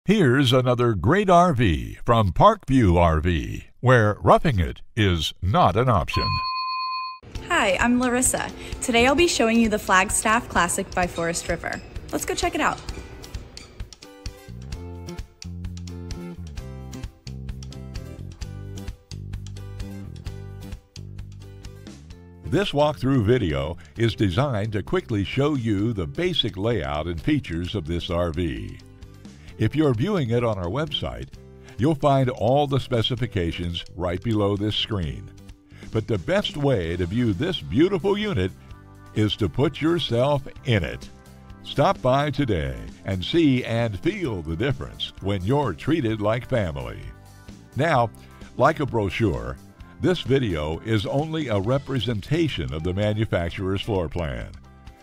Here's another great RV from Parkview RV, where roughing it is not an option. Hi, I'm Larissa. Today I'll be showing you the Flagstaff Classic by Forest River. Let's go check it out. This walkthrough video is designed to quickly show you the basic layout and features of this RV. If you're viewing it on our website, you'll find all the specifications right below this screen. But the best way to view this beautiful unit is to put yourself in it. Stop by today and see and feel the difference when you're treated like family. Now, like a brochure, this video is only a representation of the manufacturer's floor plan.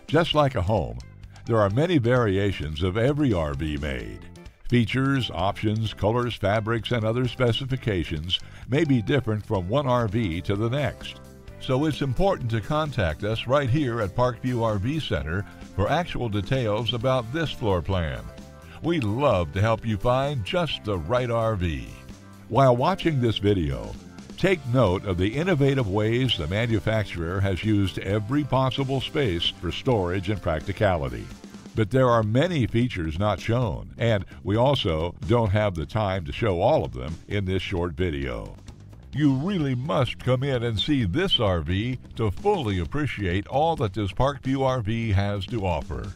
Just like a home, there are many variations of every RV made. Features, options, colors, fabrics, and other specifications may be different from one RV to the next. So it's important to contact us right here at Parkview RV Center for actual details about this floor plan. We'd love to help you find just the right RV. While watching this video, take note of the innovative ways the manufacturer has used every possible space for storage and practicality. But there are many features not shown, and we also don't have the time to show all of them in this short video. You really must come in and see this RV to fully appreciate all that this Parkview RV has to offer.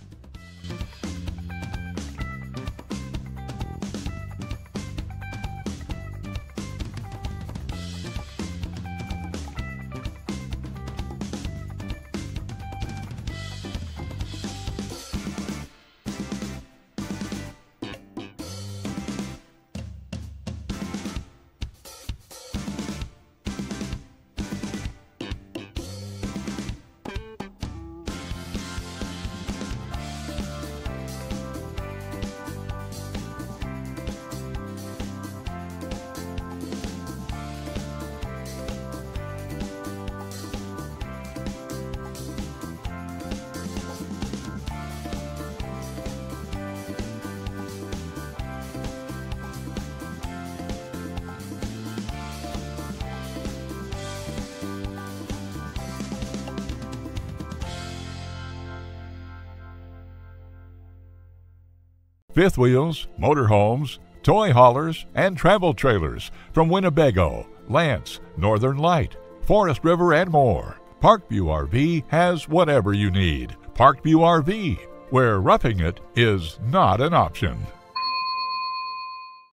Fifth wheels, motorhomes, toy haulers, and travel trailers from Winnebago, Lance, Northern Light, Forest River, and more. Parkview RV has whatever you need. Parkview RV, where roughing it is not an option.